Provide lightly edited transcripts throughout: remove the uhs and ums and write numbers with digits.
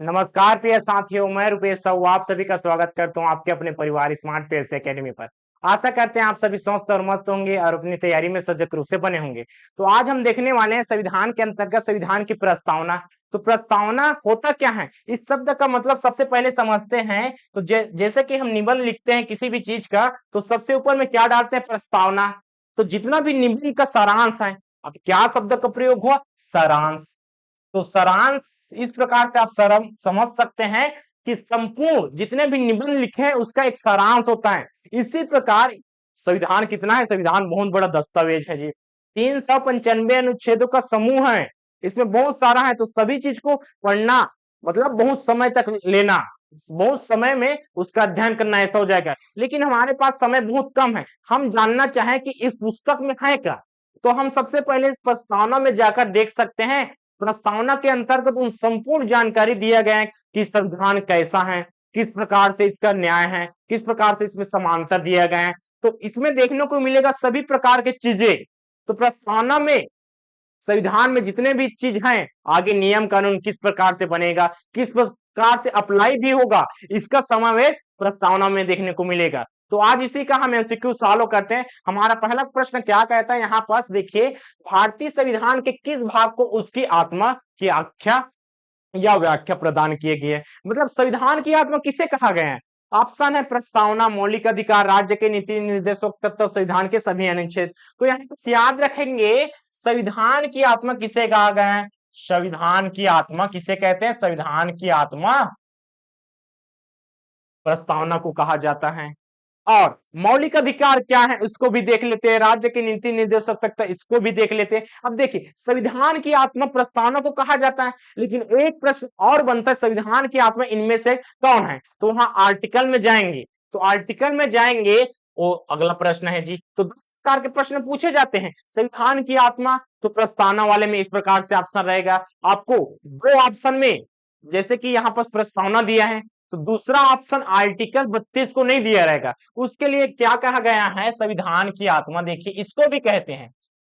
नमस्कार प्रिय साथियों, मैं रुपेश साहू आप सभी का स्वागत करता हूं आपके अपने परिवार स्मार्ट पेस एकेडमी पर। आशा करते हैं आप सभी स्वस्थ और मस्त होंगे और अपनी तैयारी में सजग रूप से बने होंगे। तो आज हम देखने वाले हैं संविधान के अंतर्गत संविधान की प्रस्तावना। तो प्रस्तावना होता क्या है, इस शब्द का मतलब सबसे पहले समझते हैं। तो जैसे कि हम निबंध लिखते हैं किसी भी चीज का, तो सबसे ऊपर में क्या डालते हैं, प्रस्तावना। तो जितना भी निबंध का सारांश है, अब क्या शब्द का प्रयोग हुआ, सारांश। तो सारांश इस प्रकार से आप सरम समझ सकते हैं कि संपूर्ण जितने भी निबंध लिखे हैं उसका एक सारांश होता है। इसी प्रकार संविधान कितना है, संविधान बहुत बड़ा दस्तावेज है जी। 395 अनुच्छेदों का समूह है, इसमें बहुत सारा है। तो सभी चीज को पढ़ना मतलब बहुत समय तक लेना, बहुत समय में उसका अध्ययन करना ऐसा हो जाएगा। लेकिन हमारे पास समय बहुत कम है, हम जानना चाहें कि इस पुस्तक में है क्या, तो हम सबसे पहले इस प्रस्तावना में जाकर देख सकते हैं। प्रस्तावना के अंतर्गत उन संपूर्ण जानकारी दिया गया है कि संविधान कैसा है, किस प्रकार से इसका न्याय है, किस प्रकार से इसमें समानता दिया गया है। तो इसमें देखने को मिलेगा सभी प्रकार के चीजें। तो प्रस्तावना में संविधान में जितने भी चीज हैं, आगे नियम कानून किस प्रकार से बनेगा, किस प्रकार से अप्लाई भी होगा, इसका समावेश प्रस्तावना में देखने को मिलेगा। तो आज इसी का हम एमसीक्यू सॉल्व करते हैं। हमारा पहला प्रश्न क्या कहता है, यहाँ पास देखिए, भारतीय संविधान के किस भाग को उसकी आत्मा की आख्या या व्याख्या प्रदान किए गए हैं। मतलब संविधान की आत्मा किसे कहा गया है। ऑप्शन है प्रस्तावना, मौलिक अधिकार, राज्य के नीति निर्देशक तत्व, संविधान के सभी अनुच्छेद। तो यहाँ पर याद रखेंगे संविधान की आत्मा किसे कहा गया है, संविधान की आत्मा किसे कहते हैं, संविधान की आत्मा प्रस्तावना को कहा जाता है। और मौलिक अधिकार क्या है उसको भी देख लेते हैं, राज्य के नीति निर्देशक तक इसको भी देख लेते हैं। अब देखिए संविधान की आत्मा प्रस्तावना को कहा जाता है, लेकिन एक प्रश्न और बनता है, संविधान की आत्मा इनमें से कौन है। तो वहां आर्टिकल में जाएंगे, तो आर्टिकल में जाएंगे, वो अगला प्रश्न है जी। तो दो प्रकार के प्रश्न पूछे जाते हैं संविधान की आत्मा, तो प्रस्तावना वाले में इस प्रकार से ऑप्शन रहेगा आपको दो ऑप्शन में। जैसे कि यहाँ पर प्रस्तावना दिया है, तो दूसरा ऑप्शन आर्टिकल 32 को नहीं दिया रहेगा। उसके लिए क्या कहा गया है, संविधान की आत्मा, देखिए इसको भी कहते हैं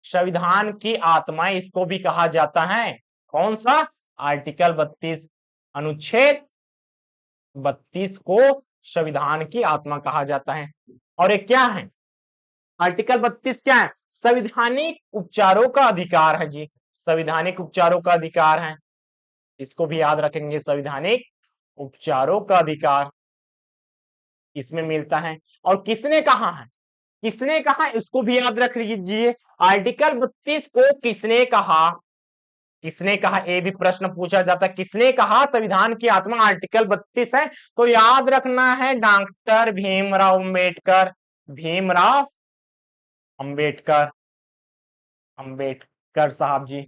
संविधान की आत्मा, इसको भी कहा जाता है कौन सा, आर्टिकल 32, अनुच्छेद 32 को संविधान की आत्मा कहा जाता है। और ये क्या है, आर्टिकल 32 क्या है, संवैधानिक उपचारों का अधिकार है जी, संवैधानिक उपचारों का अधिकार है, इसको भी याद रखेंगे, संवैधानिक उपचारों का अधिकार इसमें मिलता है। और किसने कहा है, किसने कहा इसको भी याद रख लीजिए, आर्टिकल 32 को किसने कहा, किसने कहा, ये भी प्रश्न पूछा जाता है, किसने कहा संविधान की आत्मा आर्टिकल 32 है। तो याद रखना है डॉक्टर भीमराव अंबेडकर, भीमराव अंबेडकर, अंबेडकर साहब जी,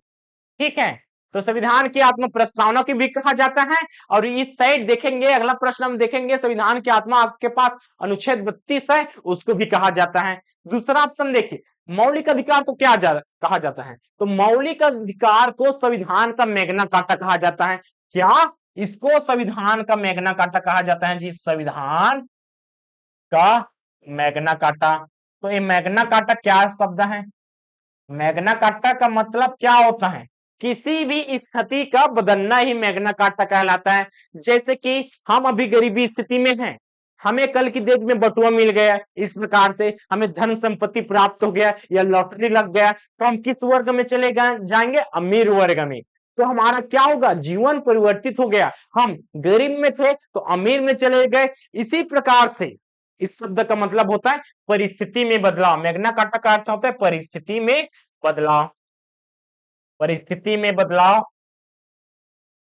ठीक है। तो संविधान की आत्मा प्रस्तावना की भी कहा जाता है। और इस साइड देखेंगे, अगला प्रश्न हम देखेंगे, संविधान की आत्मा आपके पास अनुच्छेद 32 है, उसको भी कहा जाता है। दूसरा ऑप्शन देखिए, मौलिक अधिकार को क्या कहा जाता है, तो मौलिक अधिकार को संविधान का मैग्ना कार्टा कहा जाता है। क्या इसको संविधान का मैग्ना कार्टा कहा जाता है जी, संविधान का मैग्ना कार्टा। तो ये मैग्ना कार्टा क्या शब्द है, मैग्ना कार्टा का मतलब क्या होता है, किसी भी स्थिति का बदलना ही मैग्ना कार्टा कहलाता है। जैसे कि हम अभी गरीबी स्थिति में हैं, हमें कल की डेट में बटुआ मिल गया, इस प्रकार से हमें धन संपत्ति प्राप्त हो गया या लॉटरी लग गया, तो हम किस वर्ग में चले जाएंगे, अमीर वर्ग में। तो हमारा क्या होगा, जीवन परिवर्तित हो गया, हम गरीब में थे तो अमीर में चले गए। इसी प्रकार से इस शब्द का मतलब होता है परिस्थिति में बदलाव, मैग्ना कार्टा का अर्थ होता है परिस्थिति में बदलाव, परिस्थिति में बदलाव।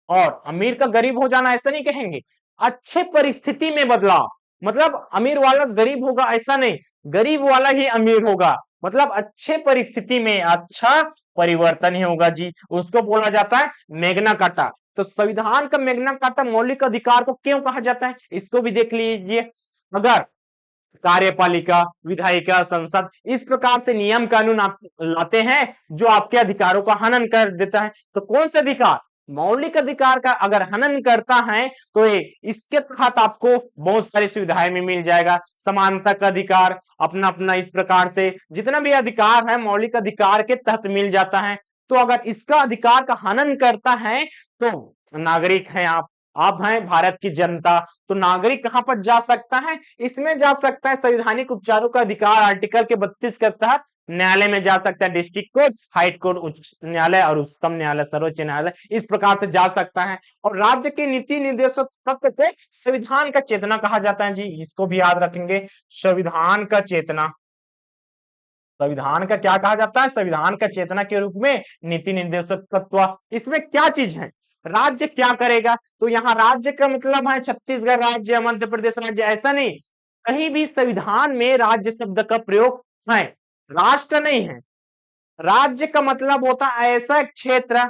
और अमीर का गरीब हो जाना ऐसा नहीं कहेंगे, अच्छे परिस्थिति में बदलाव, मतलब अमीर वाला गरीब होगा ऐसा नहीं, गरीब वाला ही अमीर होगा, मतलब अच्छे परिस्थिति में अच्छा परिवर्तन ही होगा जी, उसको बोला जाता है मैग्ना कार्टा। तो संविधान का मैग्ना कार्टा मौलिक अधिकार को क्यों कहा जाता है, इसको भी देख लीजिए। अगर कार्यपालिका, विधायिका, संसद इस प्रकार से नियम कानून आप लाते हैं जो आपके अधिकारों का हनन कर देता है, तो कौन से अधिकार, मौलिक अधिकार का अगर हनन करता है तो ये इसके तहत आपको बहुत सारी सुविधाएं में मिल जाएगा, समानता का अधिकार, अपना अपना इस प्रकार से जितना भी अधिकार है मौलिक अधिकार के तहत मिल जाता है। तो अगर इसका अधिकार का हनन करता है तो नागरिक हैं आप, आप हैं भारत की जनता, तो नागरिक कहां पर जा सकता है? इसमें जा सकता है संवैधानिक उपचारों का अधिकार आर्टिकल के 32 के तहत न्यायालय में जा सकता है। डिस्ट्रिक्ट कोर्ट, हाई कोर्ट, उच्च न्यायालय और उच्चतम न्यायालय, सर्वोच्च न्यायालय, इस प्रकार से जा सकता है। और राज्य के नीति निर्देशक तत्व को संविधान का चेतना कहा जाता है जी, इसको भी याद रखेंगे, संविधान का चेतना। संविधान का क्या कहा जाता है? संविधान का चेतना के रूप में नीति निर्देशक तत्व। इसमें क्या चीज है? राज्य क्या करेगा? तो यहाँ राज्य का मतलब है छत्तीसगढ़ राज्य, मध्य प्रदेश राज्य, ऐसा नहीं, कहीं भी संविधान में राज्य शब्द का प्रयोग है, राष्ट्र नहीं है। राज्य का मतलब होता है ऐसा क्षेत्र,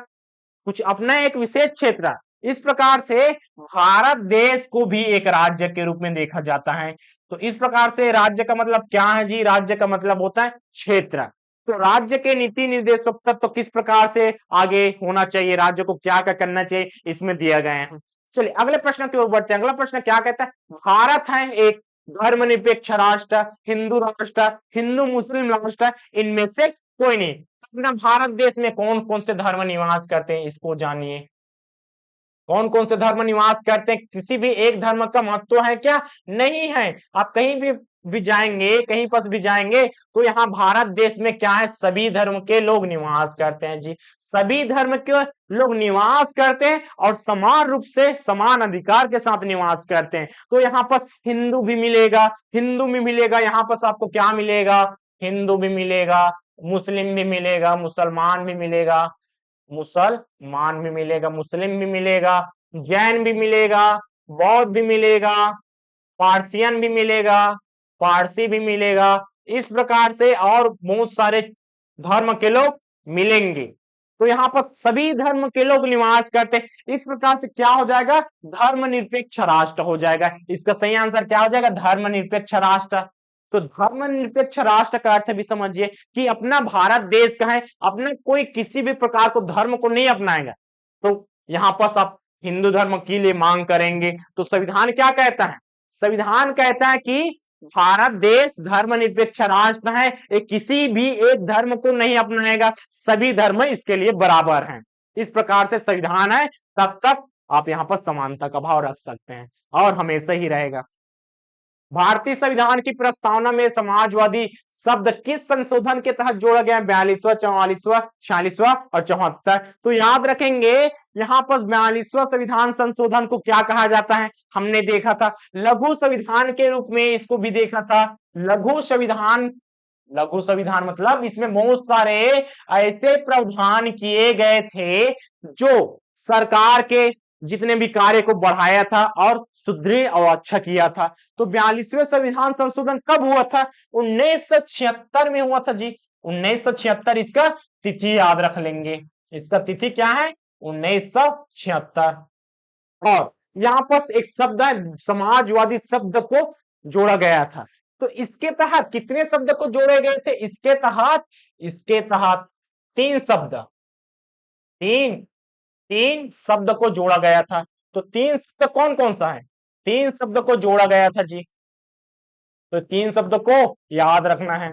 कुछ अपना एक विशेष क्षेत्र। इस प्रकार से भारत देश को भी एक राज्य के रूप में देखा जाता है। तो इस प्रकार से राज्य का मतलब क्या है जी? राज्य का मतलब होता है क्षेत्र। तो राज्य के नीति निर्देशक तत्व तो किस प्रकार से आगे होना चाहिए, राज्य को क्या क्या करना चाहिए, इसमें दिया गया है। चलिए अगले प्रश्न की ओर बढ़ते हैं। अगला प्रश्न क्या कहता है? भारत है एक धर्मनिरपेक्ष राष्ट्र, हिंदू राष्ट्र, हिंदू मुस्लिम राष्ट्र, इनमें से कोई नहीं। अपना भारत देश में कौन कौन से धर्म निवास करते हैं, इसको जानिए। कौन कौन से धर्म निवास करते हैं? किसी भी एक धर्म का महत्व है क्या? नहीं है। आप कहीं भी जाएंगे, कहीं पर भी जाएंगे, तो यहाँ भारत देश में क्या है? सभी धर्म के लोग निवास करते हैं जी, सभी धर्म के लोग निवास करते हैं और समान रूप से समान अधिकार के साथ निवास करते हैं। तो यहाँ पर हिंदू भी मिलेगा, हिंदू भी मिलेगा, यहाँ पर आपको क्या मिलेगा? हिंदू भी मिलेगा, मुस्लिम भी मिलेगा, मुसलमान भी मिलेगा, मुसलमान भी मिलेगा, मुस्लिम भी मिलेगा, जैन भी मिलेगा, बौद्ध भी मिलेगा, पारसियन भी मिलेगा, पारसी भी मिलेगा। इस प्रकार से और बहुत सारे धर्म के लोग मिलेंगे। तो यहाँ पर सभी धर्म के लोग निवास करते हैं। इस प्रकार से क्या हो जाएगा? धर्मनिरपेक्ष राष्ट्र हो जाएगा। इसका सही आंसर क्या हो जाएगा? धर्मनिरपेक्ष राष्ट्र। तो धर्मनिरपेक्ष राष्ट्र का अर्थ भी समझिए कि अपना भारत देश का है, अपना कोई किसी भी प्रकार को धर्म को नहीं अपनाएगा। तो यहाँ पर आप हिंदू धर्म के लिए मांग करेंगे। तो संविधान क्या कहता है? संविधान कहता है कि भारत देश धर्मनिरपेक्ष राष्ट्र है, ये किसी भी एक धर्म को नहीं अपनाएगा, सभी धर्म इसके लिए बराबर हैं। इस प्रकार से संविधान है, तब तक आप यहाँ पर समानता का भाव रख सकते हैं और हमेशा ही रहेगा। भारतीय संविधान की प्रस्तावना में समाजवादी शब्द किस संशोधन के तहत जोड़ा गया? 42वां, 44वां, 46वां और 74। तो याद रखेंगे यहाँ पर 42वां संविधान संशोधन को क्या कहा जाता है? हमने देखा था लघु संविधान के रूप में, इसको भी देखा था लघु संविधान। लघु संविधान मतलब इसमें बहुत सारे ऐसे प्रावधान किए गए थे जो सरकार के जितने भी कार्य को बढ़ाया था और सुदृढ़ और अच्छा किया था। तो 42वें संविधान संशोधन कब हुआ था? 1976 में हुआ था जी, 1976। इसका तिथि याद रख लेंगे, इसका तिथि क्या है? 1976। और यहाँ पर एक शब्द है समाजवादी शब्द को जोड़ा गया था। तो इसके तहत कितने शब्द को जोड़े गए थे? इसके तहत तीन शब्द, तीन शब्द को जोड़ा गया था। तो तीन शब्द कौन कौन सा है? तीन शब्द को जोड़ा गया था जी, तो तीन शब्द को याद रखना है।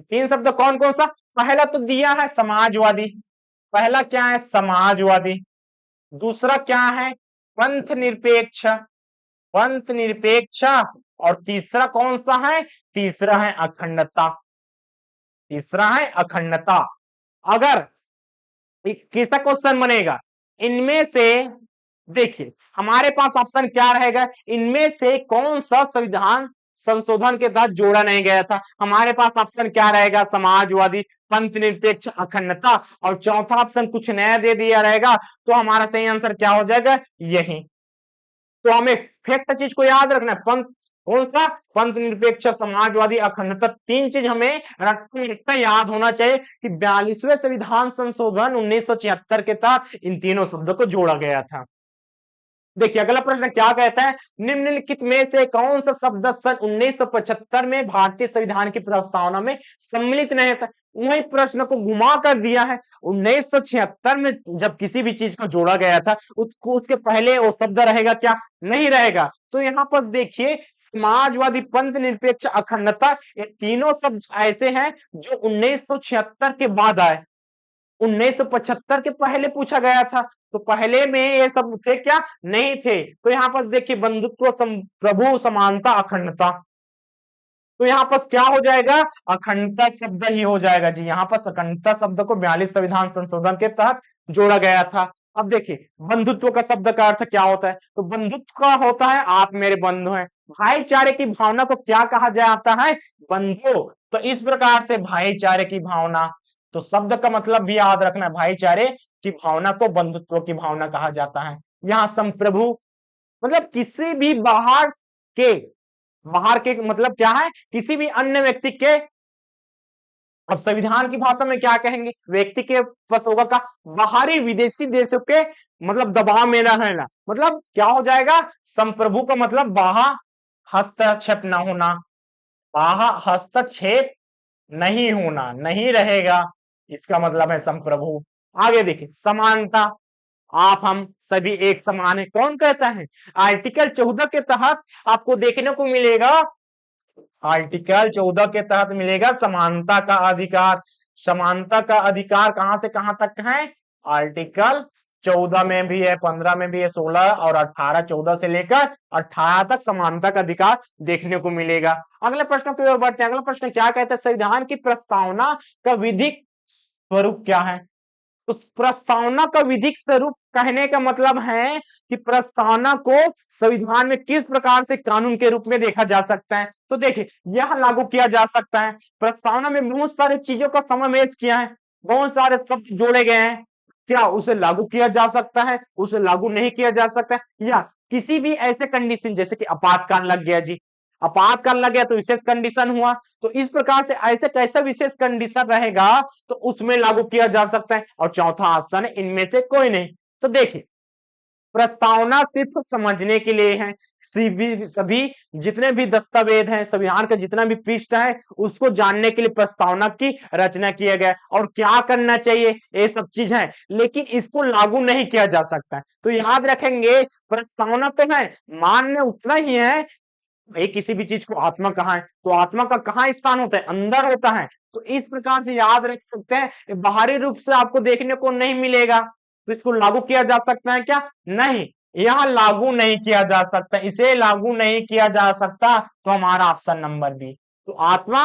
तीन शब्द कौन कौन सा? पहला तो दिया है समाजवादी, पहला क्या है? समाजवादी। दूसरा क्या है? पंथ निरपेक्ष, पंथ निरपेक्ष। और तीसरा कौन सा है? तीसरा है अखंडता, तीसरा है अखंडता। अगर किसका क्वेश्चन बनेगा इनमें से, देखिए हमारे पास ऑप्शन क्या रहेगा, इनमें से कौन सा संविधान संशोधन के तहत जोड़ा नहीं गया था? हमारे पास ऑप्शन क्या रहेगा? समाजवादी, पंथ निरपेक्ष, अखंडता। और चौथा ऑप्शन कुछ नया दे दिया रहेगा, तो हमारा सही आंसर क्या हो जाएगा? यही। तो हमें फैक्ट चीज को याद रखना है, पंथ कौन सा? पंथ निरपेक्ष, समाजवादी, अखंडता। तीन चीज हमें रट्टा याद होना चाहिए कि 42वें संविधान संशोधन 1976 के तहत इन तीनों शब्दों को जोड़ा गया था। देखिए अगला प्रश्न क्या कहता है? निम्नलिखित में से कौन सा शब्द सन 1975 में भारतीय संविधान की प्रस्तावना में सम्मिलित नहीं था? वही प्रश्न को घुमा कर दिया है। 1976 में जब किसी भी चीज को जोड़ा गया था, उसके पहले वो शब्द रहेगा क्या? नहीं रहेगा। तो यहाँ पर देखिए समाजवादी, पंथ निरपेक्ष, अखंडता, ये तीनों शब्द ऐसे हैं जो 1976 के बाद आए। 1975 के पहले पूछा गया था, तो पहले में ये सब थे क्या? नहीं थे। तो यहाँ पर देखिए बंधुत्व, प्रभु, समानता, अखंडता, तो यहाँ पर क्या हो जाएगा? अखंडता शब्द ही हो जाएगा जी। यहाँ पर अखंडता शब्द को 42 संविधान संशोधन के तहत जोड़ा गया था। अब देखिए बंधुत्व का शब्द का अर्थ क्या होता है? तो बंधुत्व का होता है आप मेरे बंधु हैं। भाईचारे की भावना को क्या कहा जाता है? बंधु। तो इस प्रकार से भाईचारे की भावना, तो शब्द का मतलब भी याद रखना, भाईचारे की भावना को बंधुत्व की भावना कहा जाता है। यहाँ संप्रभु मतलब किसी भी के बाहर के मतलब क्या है? किसी भी अन्य व्यक्ति के, अब संविधान की भाषा में क्या कहेंगे? व्यक्ति के पास होगा का बाहरी विदेशी देशों के मतलब दबाव में न रहना, मतलब क्या हो जाएगा? संप्रभु का मतलब बाहर हस्तक्षेप न होना, बाहर हस्तक्षेप नहीं होना, नहीं रहेगा, इसका मतलब है संप्रभु। आगे देखिए समानता, आप हम सभी एक समान है, कौन कहता है? आर्टिकल 14 के तहत आपको देखने को मिलेगा, आर्टिकल 14 के तहत मिलेगा समानता का अधिकार। समानता का अधिकार कहां से कहां तक है? आर्टिकल 14 में भी है, 15 में भी है, 16 और 18, 14 से लेकर 18 तक समानता का अधिकार देखने को मिलेगा। अगले प्रश्न की ओर बढ़ते हैं। अगला प्रश्न क्या कहता है? संविधान की प्रस्तावना का विधिक स्वरूप क्या है? उस प्रस्तावना का विधिक स्वरूप कहने का मतलब है कि प्रस्तावना को संविधान में किस प्रकार से कानून के रूप में देखा जा सकता है। तो देखिए यह लागू किया जा सकता है। प्रस्तावना में बहुत सारी चीजों का समावेश किया है, बहुत सारे शब्द जोड़े गए हैं, क्या उसे लागू किया जा सकता है? उसे लागू नहीं किया जा सकता है। या किसी भी ऐसे कंडीशन जैसे कि आपातकाल लग गया जी, आपातकाल लग गया तो विशेष कंडीशन हुआ, तो इस प्रकार से ऐसे कैसा विशेष कंडीशन रहेगा तो उसमें लागू किया जा सकता है। और चौथा ऑप्शन है इनमें से कोई नहीं। तो देखिए प्रस्तावना सिर्फ समझने के लिए है, सभी जितने भी दस्तावेज हैं, संविधान का जितना भी पृष्ठ है उसको जानने के लिए प्रस्तावना की रचना किया गया और क्या करना चाहिए ये सब चीज है, लेकिन इसको लागू नहीं किया जा सकता। तो याद रखेंगे प्रस्तावना तो है, मान्य उतना ही है। भाई किसी भी चीज को आत्मा कहा है तो आत्मा का कहाँ स्थान होता है? अंदर होता है। तो इस प्रकार से याद रख सकते हैं, बाहरी रूप से आपको देखने को नहीं मिलेगा, तो इसको लागू किया जा सकता है क्या? नहीं, यह लागू नहीं किया जा सकता, इसे लागू नहीं किया जा सकता। तो हमारा ऑप्शन नंबर बी। तो आत्मा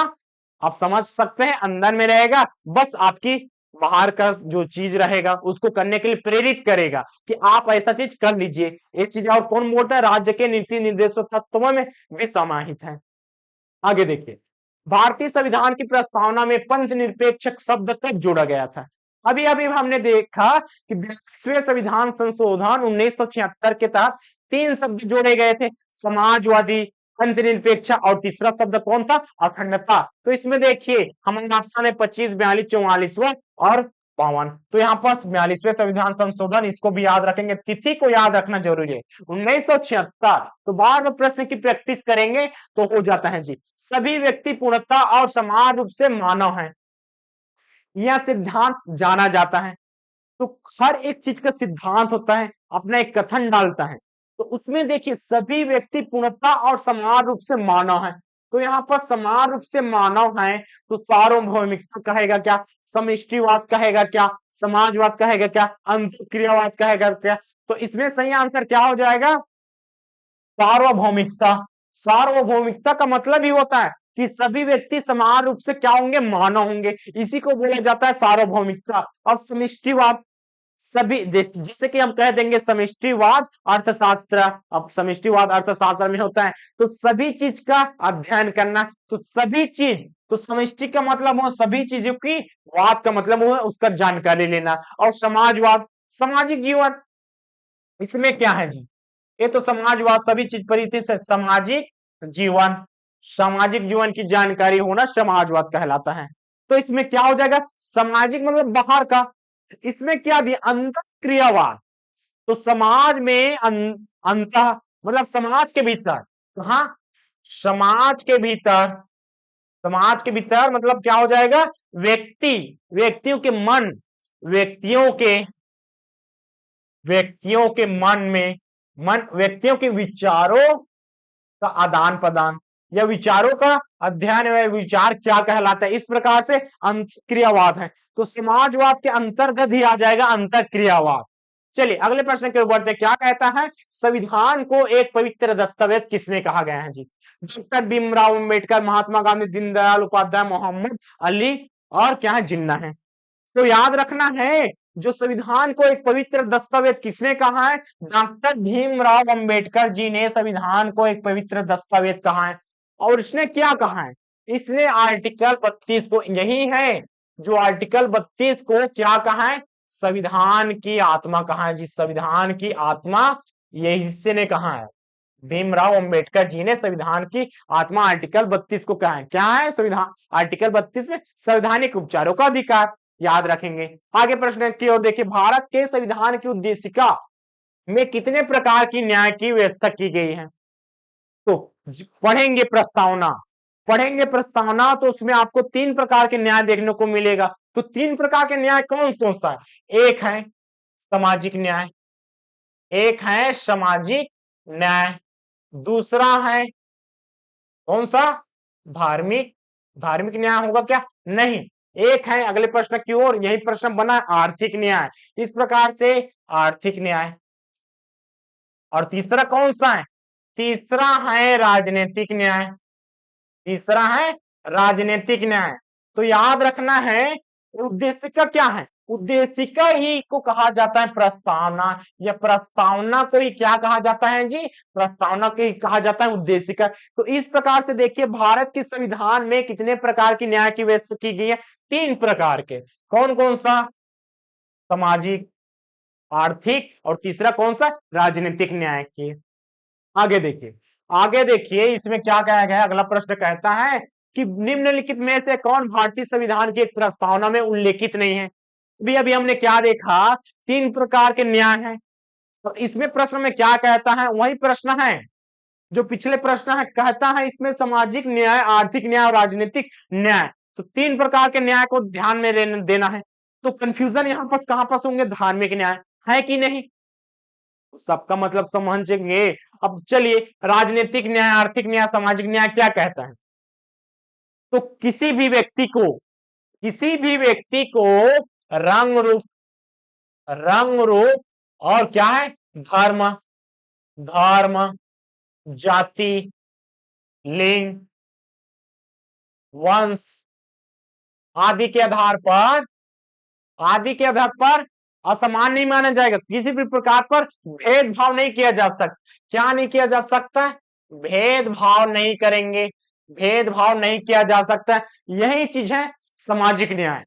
आप समझ सकते हैं अंदर में रहेगा, बस आपकी बाहर का जो चीज रहेगा उसको करने के लिए प्रेरित करेगा कि आप ऐसा चीज कर लीजिए। ये चीज और कौन बोलता है? राज्य के नीति निर्देशों तत्वों में भी समाहित है। आगे देखिए भारतीय संविधान की प्रस्तावना में पंथ निरपेक्ष शब्द कब जोड़ा गया था? अभी अभी हमने देखा कि 42वें संविधान संशोधन 1976 के तहत 3 शब्द जोड़े गए थे, समाजवादी, पंथ निरपेक्ष और तीसरा शब्द कौन था? अखंडता। तो इसमें देखिए हमारा ऑप्शन है 25, 42, 44 और 52। तो यहाँ पर 42वें संविधान संशोधन, इसको भी याद रखेंगे, तिथि को याद रखना जरूरी है 1976। तो बार बार प्रश्न की प्रैक्टिस करेंगे तो हो जाता है जी। सभी व्यक्ति पूर्णता और समान रूप से मानव हैं, यह सिद्धांत जाना जाता है। तो हर एक चीज का सिद्धांत होता है, अपना एक कथन डालता है, तो उसमें देखिए सभी व्यक्ति पूर्णता और समान रूप से मानव है। तो यहाँ पर समान रूप से मानव है, तो सार्वभौमिकता कहेगा क्या? समष्टिवाद कहेगा क्या? समाजवाद कहेगा क्या? अंतःक्रियावाद कहेगा क्या? तो इसमें सही आंसर क्या हो जाएगा? सार्वभौमिकता। सार्वभौमिकता का मतलब ही होता है कि सभी व्यक्ति समान रूप से क्या होंगे? मानव होंगे, इसी को बोला जाता है सार्वभौमिकता। और समष्टिवाद, सभी जिसे कि हम कह देंगे समष्टिवाद अर्थशास्त्र। अब समष्टिवाद अर्थशास्त्र में होता है तो सभी चीज का अध्ययन करना, तो सभी चीज, तो समष्टि का मतलब हो सभी चीजों की, वाद का मतलब हो उसका जानकारी लेना। और समाजवाद, सामाजिक जीवन, इसमें क्या है जी? ये तो समाजवाद सभी चीज परिधि से सामाजिक जीवन, सामाजिक जीवन की जानकारी होना समाजवाद कहलाता है। तो इसमें क्या हो जाएगा? सामाजिक मतलब बाहर का, इसमें क्या दिया? अंतःक्रियावाद। तो समाज में अंत मतलब समाज के भीतर, तो हाँ समाज के भीतर, समाज के भीतर मतलब क्या हो जाएगा? व्यक्ति, व्यक्तियों के मन, व्यक्तियों के मन में, व्यक्तियों के विचारों का आदान प्रदान, या विचारों का अध्ययन व विचार क्या कहलाता है। इस प्रकार से अंतःक्रियावाद है। तो समाजवाद के अंतर्गत ही आ जाएगा अंतःक्रियावाद। चलिए अगले प्रश्न की ओर बढ़ते हैं। क्या कहता है, संविधान को एक पवित्र दस्तावेज किसने कहा गया है जी? डॉक्टर भीमराव अम्बेडकर, महात्मा गांधी, दीनदयाल उपाध्याय, मोहम्मद अली और क्या है, जिन्ना है। तो याद रखना है, जो संविधान को एक पवित्र दस्तावेज किसने कहा है? डॉक्टर भीमराव अंबेडकर जी ने संविधान को एक पवित्र दस्तावेज कहा है। और इसने क्या कहा है? इसने आर्टिकल 32 को, यही है जो आर्टिकल 32 को क्या कहा है? संविधान की आत्मा कहा है जी, संविधान की आत्मा ये हिस्से ने कहा है। भीमराव अंबेडकर जी ने संविधान की आत्मा आर्टिकल 32 को कहा है। क्या है संविधान? आर्टिकल 32 में संवैधानिक उपचारों का अधिकार, याद रखेंगे। आगे प्रश्न की ओर देखिए, भारत के संविधान की उद्देशिका में कितने प्रकार की न्याय की व्यवस्था की गई है? तो पढ़ेंगे प्रस्तावना, पढ़ेंगे प्रस्तावना तो उसमें आपको 3 प्रकार के न्याय देखने को मिलेगा। तो 3 प्रकार के न्याय कौन कौन सा है? एक है सामाजिक न्याय, एक है सामाजिक न्याय, दूसरा है कौन सा? धार्मिक, धार्मिक न्याय होगा क्या? नहीं। एक है अगले प्रश्न की ओर, यही प्रश्न बना, आर्थिक न्याय। इस प्रकार से आर्थिक न्याय। और तीसरा कौन सा है? तीसरा है राजनीतिक न्याय, तीसरा है राजनीतिक न्याय। तो याद रखना है, उद्देशिका क्या है? उद्देशिका ही को कहा जाता है प्रस्तावना, या प्रस्तावना को ही क्या कहा जाता है जी? प्रस्तावना को ही कहा जाता है उद्देशिका। तो इस प्रकार से देखिए, भारत के संविधान में कितने प्रकार की न्याय की व्यवस्था की गई है? 3 प्रकार के। कौन कौन सा? सामाजिक, आर्थिक और तीसरा कौन सा? राजनीतिक न्याय की। आगे देखिए, आगे देखिए इसमें क्या कहा गया है। अगला प्रश्न कहता है कि निम्नलिखित में से कौन भारतीय संविधान की एक प्रस्तावना में उल्लेखित नहीं है? अभी अभी हमने क्या देखा, 3 प्रकार के न्याय हैं। तो इसमें प्रश्न में क्या कहता है? वही प्रश्न है जो पिछले प्रश्न है, कहता है इसमें सामाजिक न्याय, आर्थिक न्याय और राजनीतिक न्याय। तो 3 प्रकार के न्याय को ध्यान में देना है। तो कंफ्यूजन यहाँ पर कहां पर होंगे? धार्मिक न्याय है कि नहीं? सबका मतलब समझेंगे। अब चलिए, राजनीतिक न्याय, आर्थिक न्याय, सामाजिक न्याय क्या कहता है? तो किसी भी व्यक्ति को, किसी भी व्यक्ति को रंग रूप, रंग रूप और क्या है? धर्म, धर्म, जाति, लिंग, वंश आदि के आधार पर, आदि के आधार पर असमान नहीं माना जाएगा। किसी भी प्रकार पर भेदभाव नहीं किया जा सकता। क्या नहीं किया जा सकता? भेदभाव नहीं करेंगे, भेदभाव नहीं किया जा सकता। यही चीज है सामाजिक न्याय।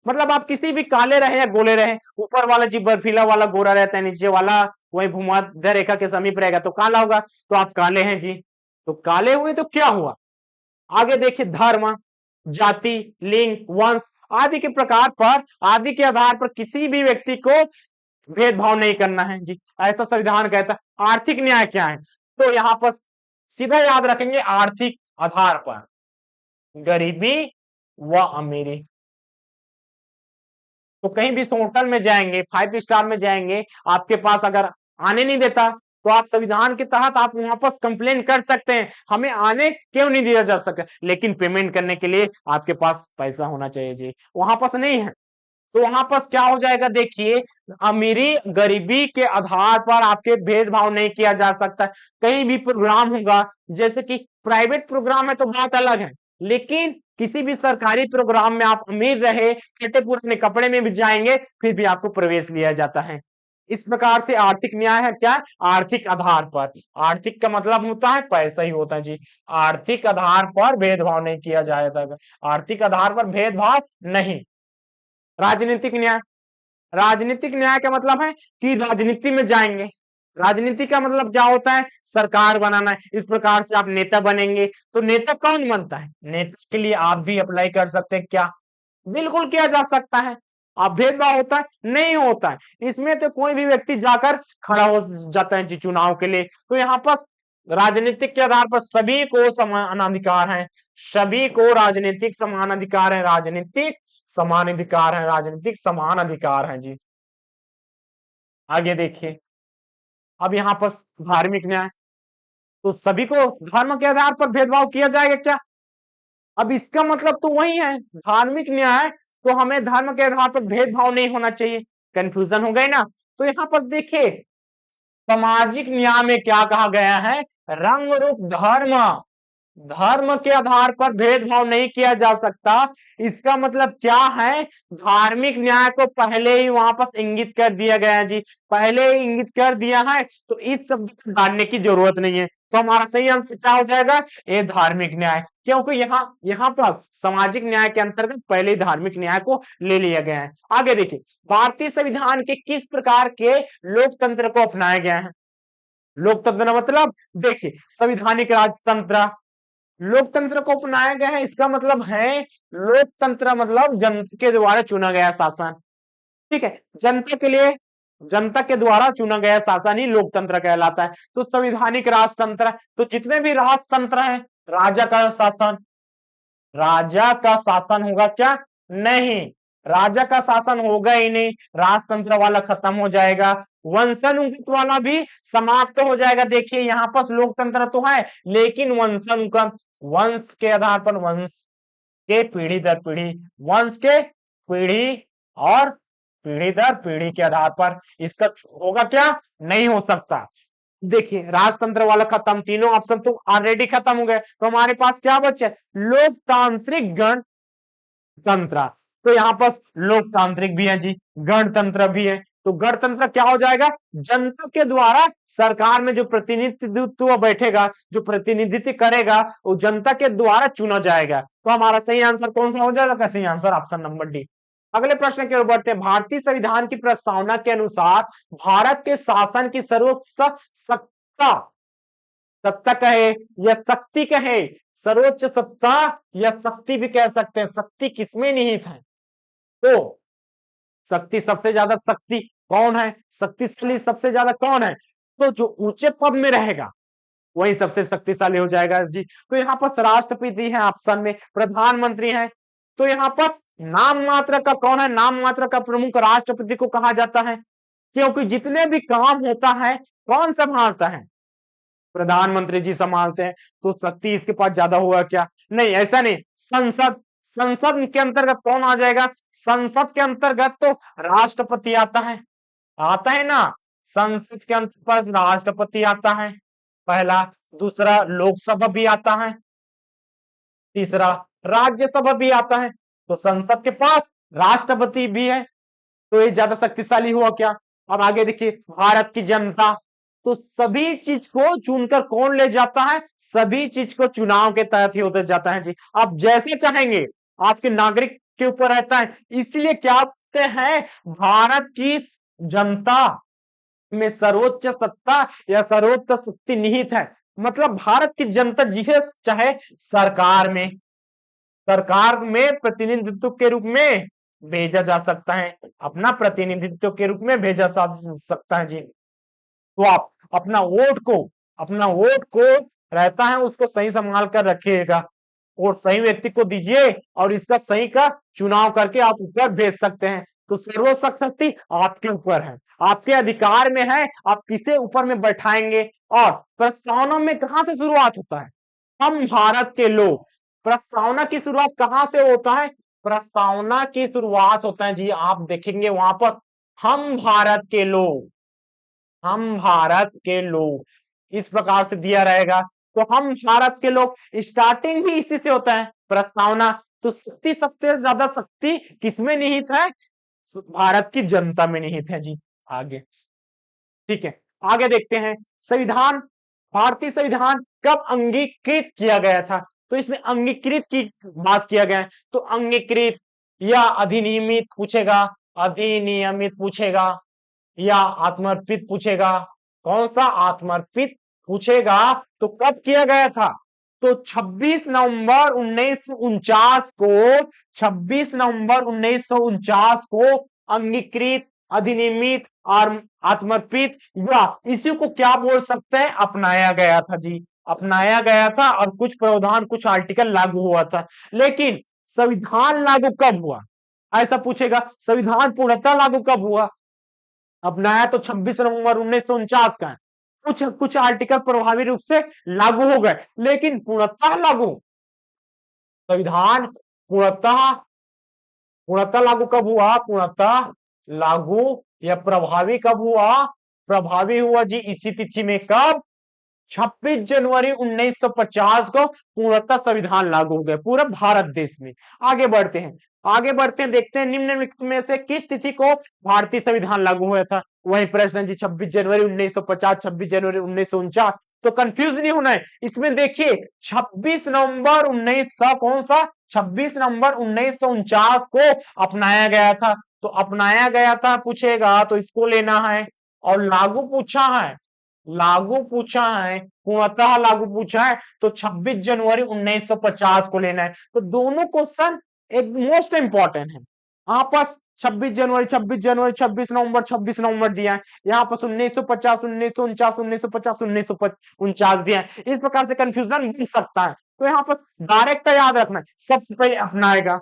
मतलब आप किसी भी काले रहे या गोले रहे, ऊपर वाला जी बर्फीला वाला गोरा रहता है, नीचे वाला वही भूमध्य रेखा के समीप रहेगा तो काला होगा। तो आप काले हैं जी, तो काले हुए तो क्या हुआ? आगे देखिए, धर्म, जाति, लिंग, वंश आदि के प्रकार पर, आदि के आधार पर किसी भी व्यक्ति को भेदभाव नहीं करना है जी, ऐसा संविधान कहता है। आर्थिक न्याय क्या है? तो यहां पर सीधा याद रखेंगे, आर्थिक आधार पर गरीबी व अमीरी। तो कहीं भी होटल में जाएंगे, 5 स्टार में जाएंगे, आपके पास अगर आने नहीं देता तो आप संविधान के तहत आप वहां पर कंप्लेन कर सकते हैं, हमें आने क्यों नहीं दिया जा सका, लेकिन पेमेंट करने के लिए आपके पास पैसा होना चाहिए जी, वहां पास नहीं है। तो वहां पर क्या हो जाएगा? देखिए, अमीरी गरीबी के आधार पर आपके भेदभाव नहीं किया जा सकता। कहीं भी प्रोग्राम होगा, जैसे कि प्राइवेट प्रोग्राम है तो बात अलग है, लेकिन किसी भी सरकारी प्रोग्राम में आप अमीर रहे, कटे पुराने कपड़े में भी जाएंगे, फिर भी आपको प्रवेश लिया जाता है। इस प्रकार से आर्थिक न्याय है क्या? आर्थिक आधार पर। आर्थिक का मतलब होता है पैसा ही होता है जी। आर्थिक आधार पर भेदभाव नहीं किया जाएगा, आर्थिक आधार पर भेदभाव नहीं। राजनीतिक न्याय, राजनीतिक न्याय का मतलब है कि राजनीति में जाएंगे। राजनीति का मतलब क्या होता है? सरकार बनाना है। इस प्रकार से आप नेता बनेंगे। तो नेता कौन बनता है? नेता के लिए आप भी अप्लाई कर सकते हैं क्या? बिल्कुल किया जा सकता है। आप भेदभाव होता है? नहीं होता है। इसमें तो कोई भी व्यक्ति जाकर खड़ा हो जाता है जी चुनाव के लिए। तो यहाँ पर राजनीतिक के आधार पर सभी को समान अधिकार है, सभी को राजनीतिक समान अधिकार है, राजनीतिक समान अधिकार है, राजनीतिक समान अधिकार है जी। आगे देखिए, अब यहाँ पर धार्मिक न्याय, तो सभी को धर्म के आधार पर भेदभाव किया जाएगा क्या? अब इसका मतलब तो वही है, धार्मिक न्याय, तो हमें धर्म के आधार पर भेदभाव नहीं होना चाहिए। कंफ्यूजन हो गई ना? तो यहाँ पर देखिए सामाजिक न्याय में क्या कहा गया है, रंग रूप धर्म, धर्म के आधार पर भेदभाव नहीं किया जा सकता। इसका मतलब क्या है, धार्मिक न्याय को पहले ही वहां पर इंगित कर दिया गया है जी, पहले ही इंगित कर दिया है, तो इस शब्द को डालने की जरूरत नहीं है। तो हमारा सही आंसर क्या हो जाएगा, ये धार्मिक न्याय, क्योंकि यहाँ पर सामाजिक न्याय के अंतर्गत पहले ही धार्मिक न्याय को ले लिया गया है। आगे देखिए, भारतीय संविधान के किस प्रकार के लोकतंत्र को अपनाया गया है? लोकतंत्र मतलब देखिए संविधानिक राजतंत्र, लोकतंत्र को अपनाया गया है, इसका मतलब है लोकतंत्र मतलब जनता के द्वारा चुना गया शासन। ठीक है, जनता के लिए, जनता के द्वारा चुना गया शासन ही लोकतंत्र कहलाता है। तो संविधानिक राजतंत्र, तो जितने भी राजतंत्र हैं, राजा का शासन, राजा का शासन होगा क्या? नहीं, राजा का शासन होगा ही नहीं, राजतंत्र वाला खत्म हो जाएगा, वंशानुगत वाला भी समाप्त हो जाएगा। देखिए यहाँ पर लोकतंत्र तो है, लेकिन वंशानुगत, वंश के आधार पर, वंश के पीढ़ी दर पीढ़ी, वंश के पीढ़ी और पीढ़ी दर पीढ़ी के आधार पर इसका होगा क्या? नहीं हो सकता। देखिए राजतंत्र वाला खत्म, तीनों ऑप्शन तो ऑलरेडी खत्म हो गए, तो हमारे पास क्या बचे? लोकतांत्रिक गणतंत्र, तो यहाँ पर लोकतांत्रिक भी है जी, गणतंत्र भी है। तो गणतंत्र क्या हो जाएगा? जनता के द्वारा सरकार में जो प्रतिनिधित्व बैठेगा, जो प्रतिनिधित्व करेगा, वो जनता के द्वारा चुना जाएगा। तो हमारा सही आंसर कौन सा हो जाएगा? सही आंसर ऑप्शन नंबर डी। अगले प्रश्न की ओर बढ़ते हैं। भारतीय संविधान की प्रस्तावना के अनुसार भारत के शासन की सर्वोच्च सत्ता, सत्ता कहे या शक्ति कहे, सर्वोच्च सत्ता या शक्ति भी कह सकते हैं, शक्ति किसमें निहित है? तो शक्ति, सबसे ज्यादा शक्ति कौन है, शक्तिशाली सबसे ज्यादा कौन है? तो जो ऊंचे पद में रहेगा वही सबसे शक्तिशाली हो जाएगा जी। तो यहाँ पर राष्ट्रपति है ऑप्शन में, प्रधानमंत्री है, तो यहाँ पर नाम मात्र का कौन है? नाम मात्र का प्रमुख राष्ट्रपति को कहा जाता है, क्योंकि जितने भी काम होता है कौन संभालता है? प्रधानमंत्री जी संभालते हैं। तो शक्ति इसके पास ज्यादा होगा क्या? नहीं, ऐसा नहीं। संसद, संसद के अंतर्गत कौन आ जाएगा? संसद के अंतर्गत तो राष्ट्रपति आता है, आता है ना, संसद के अंतर्गत राष्ट्रपति आता है पहला, दूसरा लोकसभा भी आता है, तीसरा राज्यसभा भी आता है, तो संसद के पास राष्ट्रपति भी है, तो ये ज्यादा शक्तिशाली हुआ क्या? अब आगे देखिए, भारत की जनता, तो सभी चीज को चुनकर कौन ले जाता है? सभी चीज को चुनाव के तहत ही होते जाता है जी। आप जैसे चाहेंगे, आपके नागरिक के ऊपर रहता है, इसलिए क्या बोलते हैं, भारत की जनता में सर्वोच्च सत्ता या सर्वोच्च शक्ति निहित है। मतलब भारत की जनता जिसे चाहे सरकार में प्रतिनिधित्व के रूप में भेजा जा सकता है, अपना प्रतिनिधित्व के रूप में भेजा जा सकता है जी। तो आप अपना वोट को रहता है उसको सही संभाल कर रखिएगा और सही व्यक्ति को दीजिए और इसका सही का चुनाव करके आप ऊपर भेज सकते हैं। तो सर्वशक्ति आपके ऊपर है, आपके अधिकार में है, आप किसे ऊपर में बैठाएंगे। और प्रस्तावना में कहां से शुरुआत होता है? हम भारत के लोग। प्रस्तावना की शुरुआत कहां से होता है? प्रस्तावना की शुरुआत होता है जी, आप देखेंगे वहां पर हम भारत के लोग, हम भारत के लोग, इस प्रकार से दिया रहेगा। तो हम भारत के लोग, स्टार्टिंग भी इसी से होता है प्रस्तावना। तो शक्ति, सबसे ज्यादा शक्ति किसमें निहित है? भारत की जनता में निहित है जी। आगे ठीक है, आगे देखते हैं संविधान, भारतीय संविधान कब अंगीकृत किया गया था? तो इसमें अंगीकृत की बात किया गया है, तो अंगीकृत या अधिनियमित पूछेगा, अधिनियमित पूछेगा या आत्मर्पित पूछेगा, कौन सा आत्मर्पित पूछेगा। तो कब किया गया था? तो 26 नवंबर 1949 को, 26 नवंबर 1949 को अंगीकृत, अधिनियमित और आत्मर्पित, या इसी को क्या बोल सकते हैं, अपनाया गया था जी, अपनाया गया था। और कुछ प्रावधान, कुछ आर्टिकल लागू हुआ था। लेकिन संविधान लागू कब हुआ, ऐसा पूछेगा। संविधान पूर्णतः लागू कब हुआ? अपनाया तो 26 नवंबर 1949 का है, कुछ कुछ आर्टिकल प्रभावी रूप से लागू हो गए, लेकिन पूर्णतः लागू संविधान पूर्णतः पूर्णतः लागू कब हुआ? पूर्णतः लागू या प्रभावी कब हुआ? प्रभावी हुआ जी इसी तिथि में। कब? 26 जनवरी 1950 को पूर्णतः संविधान लागू हो गया पूरे भारत देश में। आगे बढ़ते हैं, आगे बढ़ते हैं, देखते हैं निम्नलिखित में से किस तिथि को भारतीय संविधान लागू हुआ था। वही प्रश्न जी, 26 जनवरी 1950, 26 जनवरी 1949। तो कंफ्यूज नहीं होना है इसमें। देखिए 26 नवंबर 1900 कौन सा? 26 नवंबर 1949 को अपनाया गया था। तो अपनाया गया था पूछेगा तो इसको लेना है, और लागू पूछा है, लागू पूछा है, पूर्णतः लागू पूछा है तो 26 जनवरी 1950 को लेना है। तो दोनों क्वेश्चन एक मोस्ट इंपॉर्टेंट है। आपस 26 जनवरी 26 जनवरी 26 नवंबर 26 नवंबर दिया है, यहाँ पर 1950 1949 1950 1949 दिया है। इस प्रकार से कंफ्यूजन मिल सकता है, तो यहाँ पर डायरेक्ट याद रखना है। सबसे पहले अपनाएगा,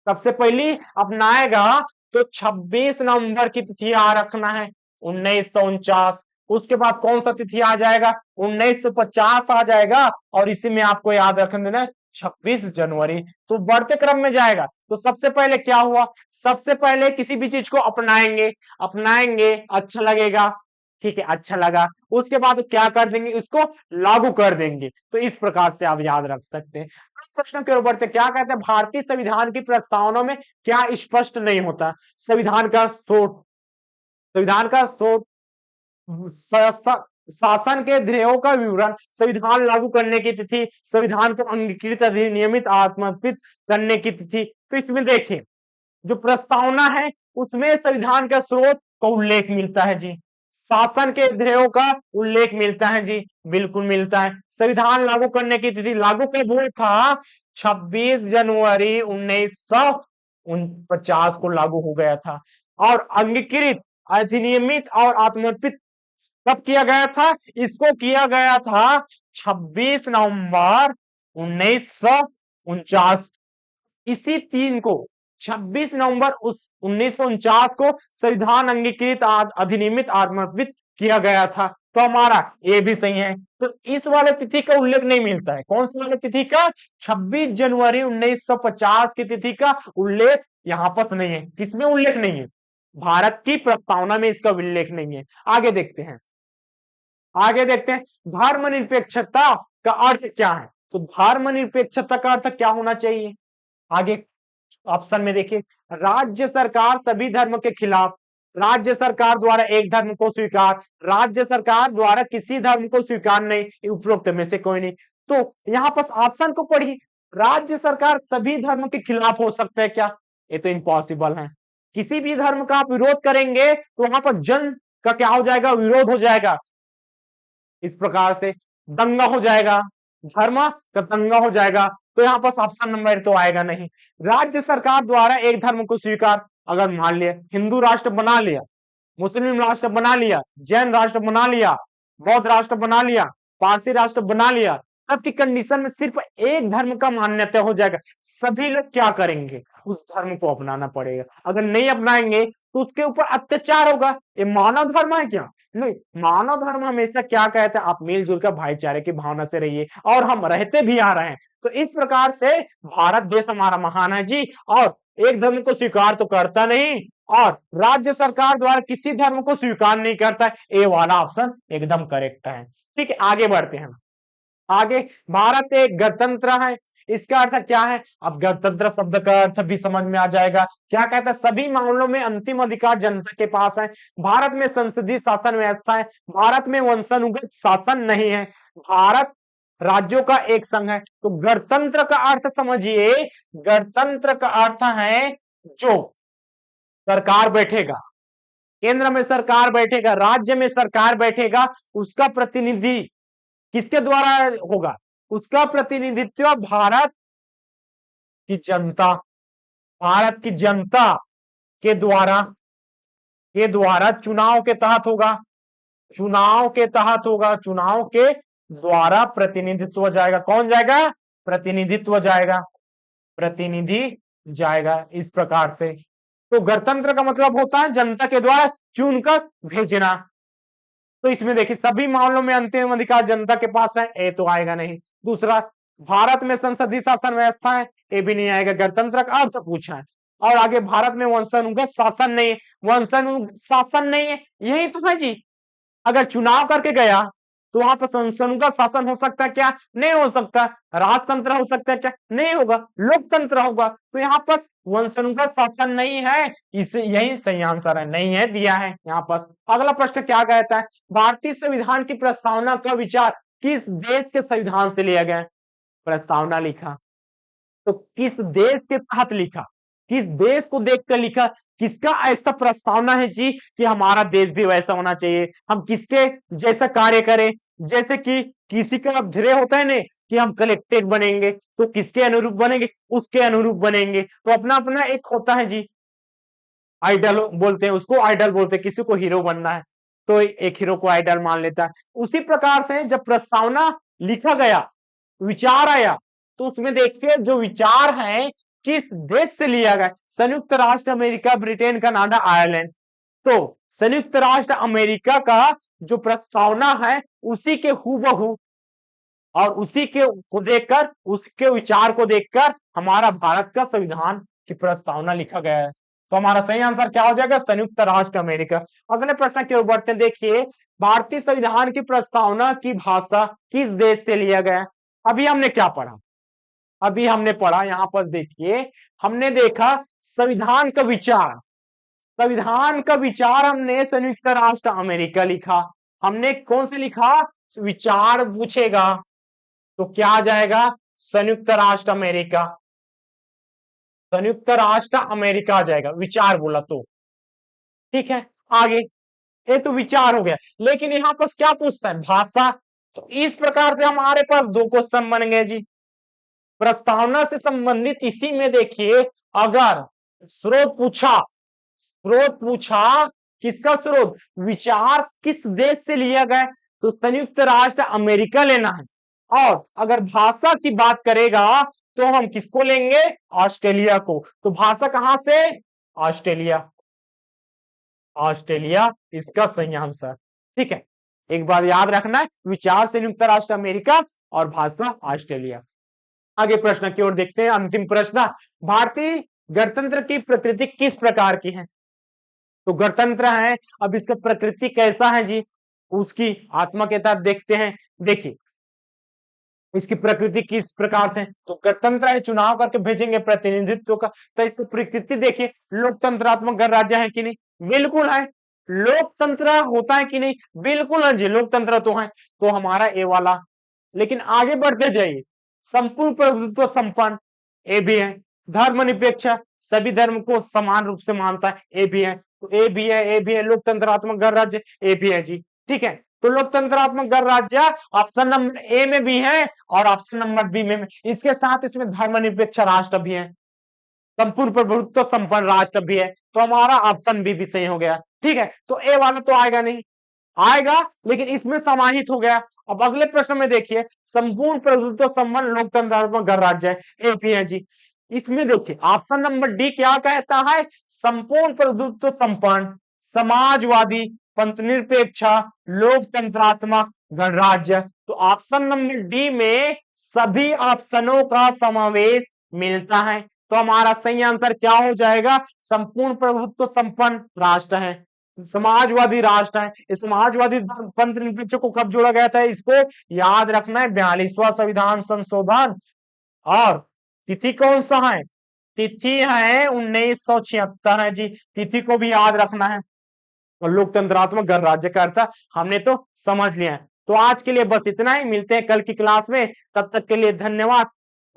सबसे पहली अपनाएगा तो 26 नवंबर की तिथि याद रखना है 1949। उसके बाद कौन सा तिथि आ जाएगा? 1950 आ जाएगा, और इसी में आपको याद रखना देना है 26 जनवरी। तो बढ़ते क्रम में जाएगा। तो सबसे पहले क्या हुआ? सबसे पहले किसी भी चीज को अपनाएंगे, अपनाएंगे अच्छा लगेगा, ठीक है अच्छा लगा, उसके बाद क्या कर देंगे? इसको लागू कर देंगे। तो इस प्रकार से आप याद रख सकते हैं। प्रश्न के ऊपर क्या कहते हैं? भारतीय संविधान की प्रस्तावना में क्या स्पष्ट नहीं होता? संविधान का स्रोत, संविधान का स्रोत, शासन के ध्येयों का विवरण, संविधान लागू करने की तिथि, संविधान को अंगीकृत अधिनियमित आत्मर्पित करने की तिथि। तो इसमें देखिए जो प्रस्तावना है उसमें संविधान का स्रोत का उल्लेख मिलता है जी, शासन के ध्येयों का उल्लेख मिलता है जी, बिल्कुल मिलता है। संविधान लागू करने की तिथि लागू कब हुआ था? 26 जनवरी 1950 को लागू हो गया था। और अंगीकृत अधिनियमित और आत्मर्पित कब किया गया था? इसको किया गया था 26 नवंबर 1949। इसी तीन को 26 नवंबर 1949 को संविधान अंगीकृत अधिनियमित आत्मर्पित किया गया था। तो हमारा ये भी सही है। तो इस वाले तिथि का उल्लेख नहीं मिलता है। कौन सी वाले तिथि का? 26 जनवरी 1950 की तिथि का उल्लेख यहाँ पर नहीं है। किसमें उल्लेख नहीं है? भारत की प्रस्तावना में इसका उल्लेख नहीं है। आगे देखते हैं, आगे देखते हैं धर्मनिरपेक्षता का अर्थ क्या है। तो धर्मनिरपेक्षता का अर्थ क्या होना चाहिए? आगे ऑप्शन में देखिए, राज्य सरकार सभी धर्म के खिलाफ, राज्य सरकार द्वारा एक धर्म को स्वीकार, राज्य सरकार द्वारा किसी धर्म को स्वीकार नहीं, उपरोक्त में से कोई नहीं। तो यहाँ पर ऑप्शन को पढ़िए, राज्य सरकार सभी धर्म के खिलाफ हो सकता है क्या? ये तो इम्पॉसिबल है। किसी भी धर्म का आप विरोध करेंगे तो वहां पर जन का क्या हो जाएगा? विरोध हो जाएगा। इस प्रकार से दंगा हो जाएगा, धर्म का दंगा हो जाएगा। तो यहाँ पर ऑप्शन नंबर तो आएगा नहीं। राज्य सरकार द्वारा एक धर्म को स्वीकार, अगर मान लिया हिंदू राष्ट्र बना लिया, मुस्लिम राष्ट्र बना लिया, जैन राष्ट्र बना लिया, बौद्ध राष्ट्र बना लिया, पारसी राष्ट्र बना लिया, तब की कंडीशन में सिर्फ एक धर्म का मान्यता हो जाएगा। सभी लोग क्या करेंगे? उस धर्म को अपनाना पड़ेगा। अगर नहीं अपनाएंगे तो उसके ऊपर अत्याचार होगा। ये मानव धर्म है क्या? नहीं, मानव धर्म हमेशा क्या कहता है? आप मिलजुल कर भाईचारे की भावना से रहिए, और हम रहते भी आ रहे हैं। तो इस प्रकार से भारत देश हमारा महान है जी, और एक धर्म को स्वीकार तो करता नहीं, और राज्य सरकार द्वारा किसी धर्म को स्वीकार नहीं करता है। ए वाला ऑप्शन एकदम करेक्ट है। ठीक है, आगे बढ़ते हैं। आगे, भारत एक गणतंत्र है, इसका अर्थ क्या है? अब गणतंत्र शब्द का अर्थ भी समझ में आ जाएगा। क्या कहता है? सभी मामलों में अंतिम अधिकार जनता के पास है। भारत में संसदीय शासन व्यवस्था है। भारत में वंशानुगत शासन नहीं है। भारत राज्यों का एक संघ है। तो गणतंत्र का अर्थ समझिए, गणतंत्र का अर्थ है जो सरकार बैठेगा, केंद्र में सरकार बैठेगा, राज्य में सरकार बैठेगा, उसका प्रतिनिधि किसके द्वारा होगा? उसका प्रतिनिधित्व भारत की जनता, भारत की जनता के द्वारा, चुनाव के तहत होगा, चुनाव के तहत होगा, चुनाव के द्वारा प्रतिनिधित्व जाएगा। कौन जाएगा? प्रतिनिधित्व जाएगा, प्रतिनिधि जाएगा। इस प्रकार से तो गणतंत्र का मतलब होता है जनता के द्वारा चुनकर भेजना। तो इसमें देखिए सभी मामलों में अंतिम अधिकार जनता के पास है, ए तो आएगा नहीं। दूसरा, भारत में संसदीय शासन व्यवस्था है, ए भी नहीं आएगा। गणतंत्र का अर्थ पूछा है। और आगे भारत में वंशानुगत शासन नहीं है, वंशानुगत शासन नहीं है, यही तो है जी। अगर चुनाव करके गया तो वहां पर संसद का शासन हो सकता है क्या? नहीं हो सकता। राजतंत्र हो सकता है क्या? नहीं होगा। लोकतंत्र होगा। तो यहाँ पर वंशज का शासन नहीं है, इसे यही सही आंसर है, नहीं है दिया है यहाँ पर। अगला प्रश्न क्या कहता है? भारतीय संविधान की प्रस्तावना का विचार किस देश के संविधान से लिया गया? प्रस्तावना लिखा तो किस देश के तहत लिखा, किस देश को देखकर लिखा, किसका ऐसा प्रस्तावना है जी कि हमारा देश भी वैसा होना चाहिए, हम किसके जैसा कार्य करें। जैसे कि किसी का ध्येय होता है ना कि हम कलेक्टेड बनेंगे, तो किसके अनुरूप बनेंगे? उसके अनुरूप बनेंगे। तो अपना अपना एक होता है जी, आइडल बोलते हैं उसको, आइडल बोलते हैं। किसी को हीरो बनना है तो एक हीरो को आइडल मान लेता है। उसी प्रकार से जब प्रस्तावना लिखा गया, विचार आया, तो उसमें देखिए जो विचार है किस देश से लिया गया? संयुक्त राष्ट्र अमेरिका, ब्रिटेन, कनाडा, आयरलैंड। तो संयुक्त राष्ट्र अमेरिका का जो प्रस्तावना है उसी के हूबहू और उसी के को देखकर, उसके विचार को देखकर हमारा भारत का संविधान की प्रस्तावना लिखा गया है। तो हमारा सही आंसर क्या हो जाएगा? संयुक्त राष्ट्र अमेरिका। अगले प्रश्न की ओर बढ़ते हैं। देखिए, भारतीय संविधान की प्रस्तावना की भाषा किस देश से लिया गया? अभी हमने क्या पढ़ा? अभी हमने पढ़ा यहां पर देखिए, हमने देखा संविधान का विचार, संविधान का विचार हमने संयुक्त राष्ट्र अमेरिका लिखा। हमने कौन से लिखा? विचार पूछेगा तो क्या आ जाएगा? संयुक्त राष्ट्र अमेरिका, संयुक्त राष्ट्र अमेरिका आ जाएगा। विचार बोला तो ठीक है। आगे ये तो विचार हो गया, लेकिन यहां पर क्या पूछता है? भाषा। तो इस प्रकार से हमारे पास दो क्वेश्चन बन गए जी। प्रस्तावना से संबंधित इसी में देखिए, अगर स्रोत पूछा, स्रोत पूछा, किसका स्रोत? विचार किस देश से लिया गया? तो संयुक्त राष्ट्र अमेरिका लेना है। और अगर भाषा की बात करेगा तो हम किसको लेंगे? ऑस्ट्रेलिया को। तो भाषा कहां से? ऑस्ट्रेलिया, ऑस्ट्रेलिया इसका सही आंसर। ठीक है, एक बात याद रखना है, विचार संयुक्त राष्ट्र अमेरिका और भाषा ऑस्ट्रेलिया। आगे प्रश्न की ओर देखते हैं। अंतिम प्रश्न, भारतीय गणतंत्र की प्रकृति किस प्रकार की है? तो गणतंत्र है, अब इसका प्रकृति कैसा है जी, उसकी आत्मा के तहत देखते हैं। देखिए इसकी प्रकृति किस प्रकार से? तो गणतंत्र है, चुनाव करके भेजेंगे प्रतिनिधित्व का। तो इसकी प्रकृति देखिए, लोकतंत्रात्मक गणराज्य है कि नहीं? बिल्कुल है। लोकतंत्र होता है कि नहीं? बिल्कुल है जी, लोकतंत्र तो है। तो हमारा ए वाला। लेकिन आगे बढ़ते जाइए, संपूर्ण प्रभुत्व संपन्न, ए भी है। धर्मनिरपेक्ष, सभी धर्म को समान रूप से मानता है, ए भी है। तो ए भी है, ए भी है। लोकतंत्रात्मक गणराज्य, ए भी है जी। ठीक है, तो लोकतंत्रात्मक गणराज्य ऑप्शन नंबर ए में भी है और ऑप्शन नंबर बी में। इसके साथ इसमें धर्मनिरपेक्ष राष्ट्र भी है, संपूर्ण प्रभुत्व संपन्न राष्ट्र भी है। तो हमारा ऑप्शन बी भी सही हो गया। ठीक है, तो ए वाला तो आएगा नहीं, आएगा लेकिन इसमें समाहित हो गया। अब अगले प्रश्न में देखिए, संपूर्ण प्रभुत्व संपन्न लोकतंत्रात्मक गणराज्य है, ए भी है जी। इसमें देखिए ऑप्शन नंबर डी क्या कहता है? संपूर्ण प्रभुत्व संपन्न, समाजवादी, पंथनिरपेक्ष, लोकतंत्रात्मक गणराज्य। तो ऑप्शन नंबर डी में सभी ऑप्शनों का समावेश मिलता है। तो हमारा सही आंसर क्या हो जाएगा? संपूर्ण प्रभुत्व संपन्न राष्ट्र है, समाजवादी राष्ट्र है। इस समाजवादी पंथ निरपेक्ष को कब जोड़ा गया था? इसको याद रखना है, 42वां संविधान संशोधन। और तिथि कौन सा है? तिथि है 1976 है जी, तिथि को भी याद रखना है। और लोकतंत्रात्मक गणराज्य का अर्थ हमने तो समझ लिया है। तो आज के लिए बस इतना ही, मिलते हैं कल की क्लास में। तब तक के लिए धन्यवाद।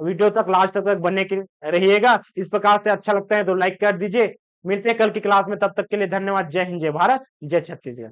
वीडियो तक लास्ट तक बनने के रहिएगा। इस प्रकार से अच्छा लगता है तो लाइक कर दीजिए। मिलते हैं कल की क्लास में, तब तक के लिए धन्यवाद। जय हिंद, जय भारत, जय छत्तीसगढ़।